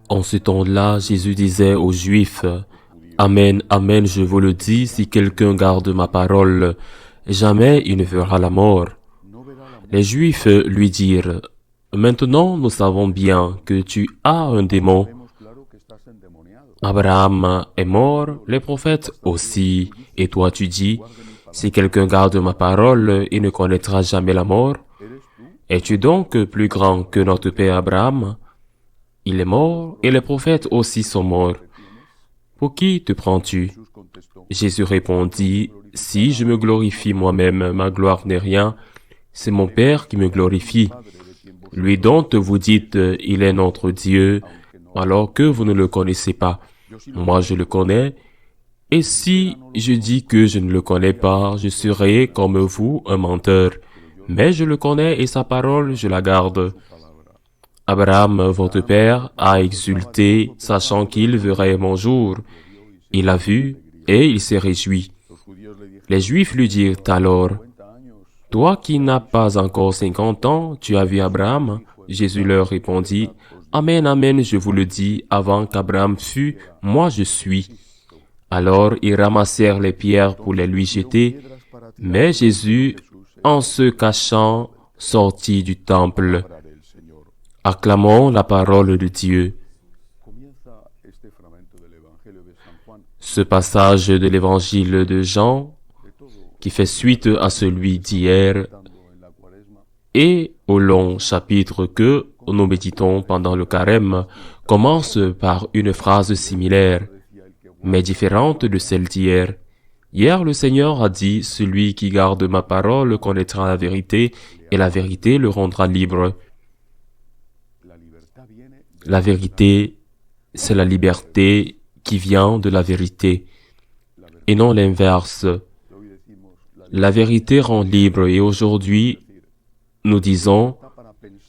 En ce temps-là, Jésus disait aux Juifs, « Amen, Amen, je vous le dis, si quelqu'un garde ma parole, jamais il ne verra la mort. » Les Juifs lui dirent, « Maintenant nous savons bien que tu as un démon. Abraham est mort, les prophètes aussi, et toi tu dis, si quelqu'un garde ma parole, il ne connaîtra jamais la mort. Es-tu donc plus grand que notre père Abraham? Il est mort, et les prophètes aussi sont morts. Pour qui te prends-tu? » Jésus répondit, « Si je me glorifie moi-même, ma gloire n'est rien, c'est mon Père qui me glorifie. Lui dont vous dites, il est notre Dieu, alors que vous ne le connaissez pas. Moi je le connais, et si je dis que je ne le connais pas, je serai comme vous, un menteur. Mais je le connais et sa parole, je la garde. Abraham, votre père, a exulté, sachant qu'il verrait mon jour. Il l'a vu, et il s'est réjoui. Les Juifs lui dirent alors, « Toi qui n'as pas encore 50 ans, tu as vu Abraham? » Jésus leur répondit, « Amen, Amen, je vous le dis, avant qu'Abraham fût, moi je suis. » Alors ils ramassèrent les pierres pour les lui jeter, mais Jésus, en se cachant, sortit du temple. Acclamons la parole de Dieu. Ce passage de l'évangile de Jean, qui fait suite à celui d'hier, et au long chapitre que nous méditons pendant le carême, commence par une phrase similaire, mais différente de celle d'hier. Hier, le Seigneur a dit, « Celui qui garde ma parole connaîtra la vérité, et la vérité le rendra libre. » La vérité, c'est la liberté qui vient de la vérité, et non l'inverse. La vérité rend libre, et aujourd'hui, nous disons,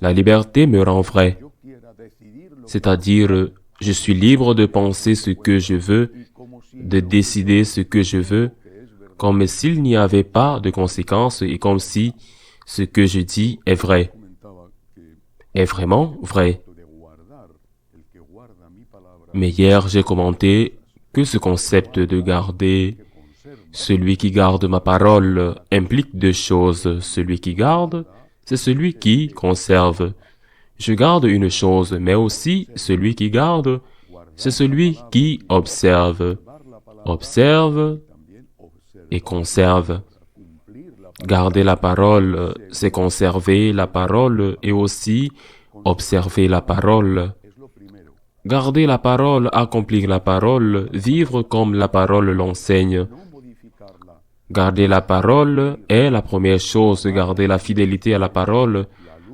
la liberté me rend vrai. C'est-à-dire, je suis libre de penser ce que je veux, de décider ce que je veux, comme s'il n'y avait pas de conséquences et comme si ce que je dis est vrai, est vraiment vrai. Mais hier, j'ai commenté que ce concept de garder, celui qui garde ma parole, implique deux choses. Celui qui garde, c'est celui qui conserve. Je garde une chose, mais aussi celui qui garde, c'est celui qui observe. Observe et conserve. Garder la parole, c'est conserver la parole et aussi observer la parole. Garder la parole, accomplir la parole, vivre comme la parole l'enseigne. Garder la parole est la première chose, garder la fidélité à la parole,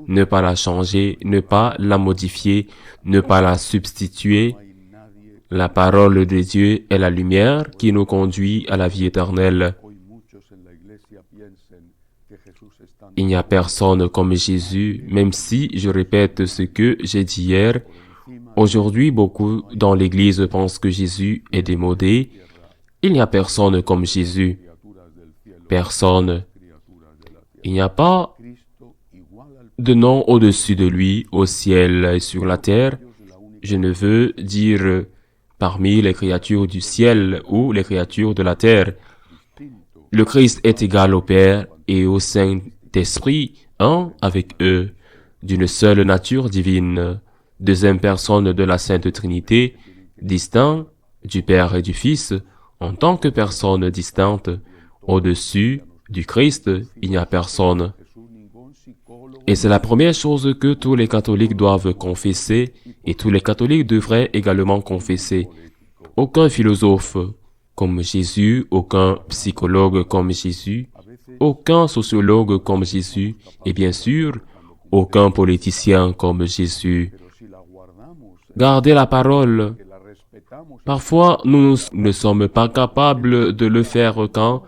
ne pas la changer, ne pas la modifier, ne pas la substituer. La parole de Dieu est la lumière qui nous conduit à la vie éternelle. Il n'y a personne comme Jésus, même si je répète ce que j'ai dit hier. Aujourd'hui, beaucoup dans l'Église pensent que Jésus est démodé. Il n'y a personne comme Jésus. Personne. Il n'y a pas de nom au-dessus de lui, au ciel et sur la terre. Je ne veux dire parmi les créatures du ciel ou les créatures de la terre. Le Christ est égal au Père et au Saint-Esprit, un avec eux, d'une seule nature divine, deuxième personne de la Sainte Trinité, distinct du Père et du Fils, en tant que personne distincte. Au-dessus du Christ, il n'y a personne. Et c'est la première chose que tous les catholiques doivent confesser, et tous les catholiques devraient également confesser. Aucun philosophe comme Jésus, aucun psychologue comme Jésus, aucun sociologue comme Jésus, et bien sûr, aucun politicien comme Jésus. Gardez la parole. Parfois, nous ne sommes pas capables de le faire quand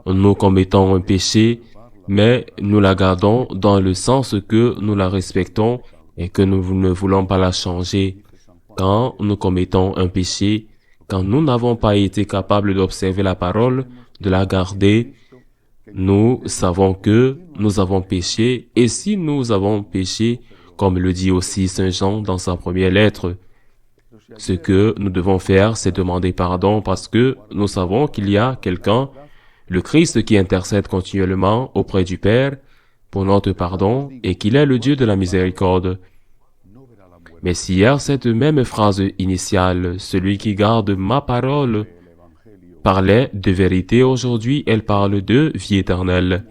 nous commettons un péché, mais nous la gardons dans le sens que nous la respectons et que nous ne voulons pas la changer. Quand nous commettons un péché, quand nous n'avons pas été capables d'observer la parole, de la garder, nous savons que nous avons péché, et si nous avons péché, comme le dit aussi Saint Jean dans sa première lettre, Ce que nous devons faire, c'est demander pardon parce que nous savons qu'il y a quelqu'un, le Christ, qui intercède continuellement auprès du Père pour notre pardon et qu'il est le Dieu de la miséricorde. Mais si hier, cette même phrase initiale, celui qui garde ma parole, parlait de vérité, aujourd'hui elle parle de vie éternelle.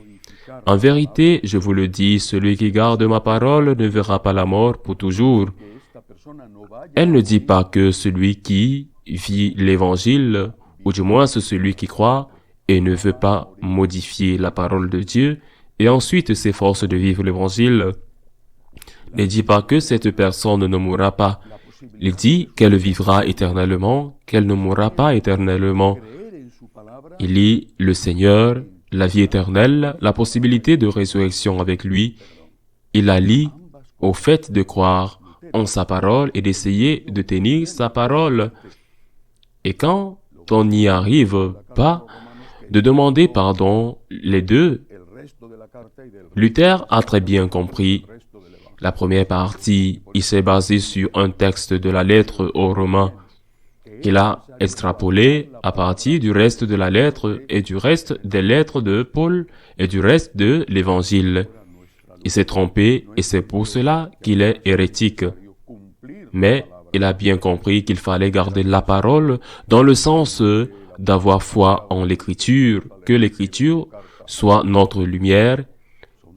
En vérité, je vous le dis, celui qui garde ma parole ne verra pas la mort pour toujours. Elle ne dit pas que celui qui vit l'Évangile, ou du moins c'est celui qui croit et ne veut pas modifier la parole de Dieu, et ensuite s'efforce de vivre l'Évangile, ne dit pas que cette personne ne mourra pas. Il dit qu'elle vivra éternellement, qu'elle ne mourra pas éternellement. Il lit le Seigneur, la vie éternelle, la possibilité de résurrection avec lui. Il la lie au fait de croire en sa parole et d'essayer de tenir sa parole. Et quand on n'y arrive pas, de demander pardon, les deux. Luther a très bien compris. La première partie, il s'est basé sur un texte de la lettre aux Romains qu'il a extrapolé à partir du reste de la lettre et du reste des lettres de Paul et du reste de l'Évangile. Il s'est trompé et c'est pour cela qu'il est hérétique. Mais il a bien compris qu'il fallait garder la parole dans le sens d'avoir foi en l'Écriture, que l'Écriture soit notre lumière.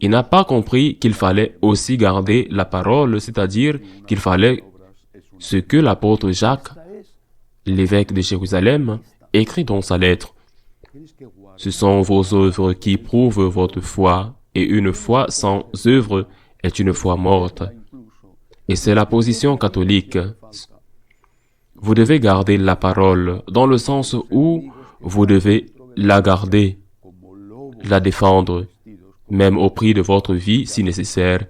Il n'a pas compris qu'il fallait aussi garder la parole, c'est-à-dire qu'il fallait ce que l'apôtre Jacques, l'évêque de Jérusalem, écrit dans sa lettre. Ce sont vos œuvres qui prouvent votre foi, et une foi sans œuvre est une foi morte. Et c'est la position catholique. Vous devez garder la parole, dans le sens où vous devez la garder, la défendre, même au prix de votre vie si nécessaire.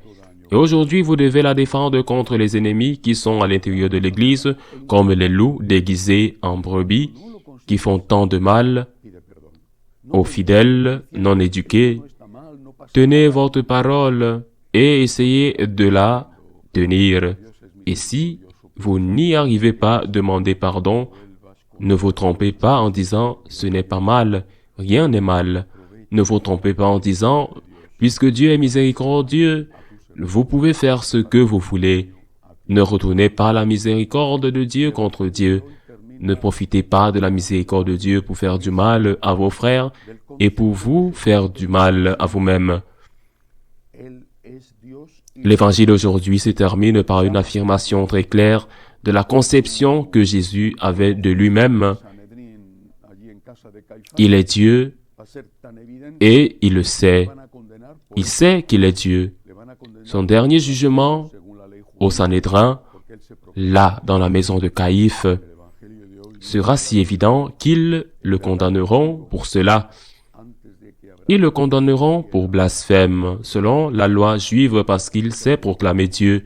Et aujourd'hui, vous devez la défendre contre les ennemis qui sont à l'intérieur de l'Église, comme les loups déguisés en brebis, qui font tant de mal aux fidèles non éduqués. Tenez votre parole et essayez de la tenir. Et si vous n'y arrivez pas, demandez pardon. Ne vous trompez pas en disant « ce n'est pas mal, rien n'est mal ». Ne vous trompez pas en disant « puisque Dieu est miséricordieux, vous pouvez faire ce que vous voulez. » Ne retournez pas la miséricorde de Dieu contre Dieu. Ne profitez pas de la miséricorde de Dieu pour faire du mal à vos frères et pour vous faire du mal à vous-même. L'évangile aujourd'hui se termine par une affirmation très claire de la conception que Jésus avait de lui-même. Il est Dieu et il le sait. Il sait qu'il est Dieu. Son dernier jugement au Sanhédrin, là dans la maison de Caïphe, sera si évident qu'ils le condamneront pour cela. Ils le condamneront pour blasphème, selon la loi juive, parce qu'il sait proclamer Dieu.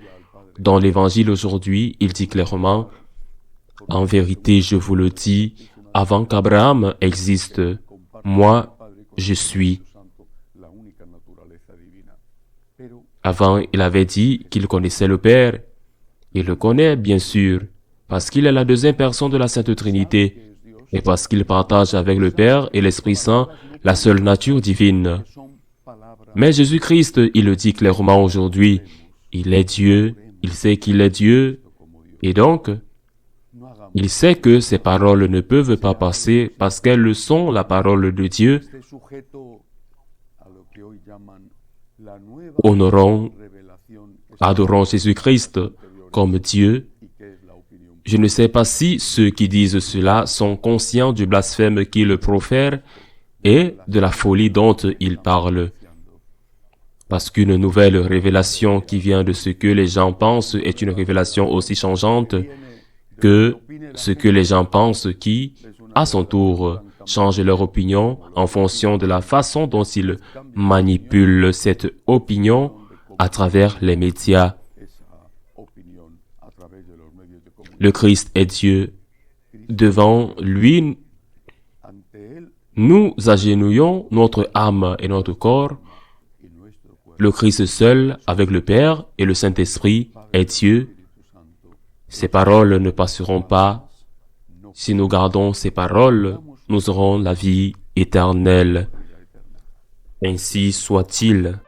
Dans l'Évangile aujourd'hui, il dit clairement, « En vérité, je vous le dis, avant qu'Abraham existe, moi, je suis. » Avant, il avait dit qu'il connaissait le Père. Il le connaît, bien sûr, parce qu'il est la deuxième personne de la Sainte Trinité, et parce qu'il partage avec le Père et l'Esprit Saint la seule nature divine. Mais Jésus-Christ, il le dit clairement aujourd'hui, il est Dieu, il sait qu'il est Dieu, et donc, il sait que ces paroles ne peuvent pas passer parce qu'elles sont la parole de Dieu. Honorons, adorons Jésus-Christ comme Dieu. Je ne sais pas si ceux qui disent cela sont conscients du blasphème qu'ils profèrent et de la folie dont ils parlent. Parce qu'une nouvelle révélation qui vient de ce que les gens pensent est une révélation aussi changeante que ce que les gens pensent qui, à son tour, changent leur opinion en fonction de la façon dont ils manipulent cette opinion à travers les médias. Le Christ est Dieu. Devant lui, nous agenouillons notre âme et notre corps. Le Christ seul, avec le Père et le Saint-Esprit, est Dieu. Ces paroles ne passeront pas. Si nous gardons ces paroles, nous aurons la vie éternelle. Ainsi soit-il.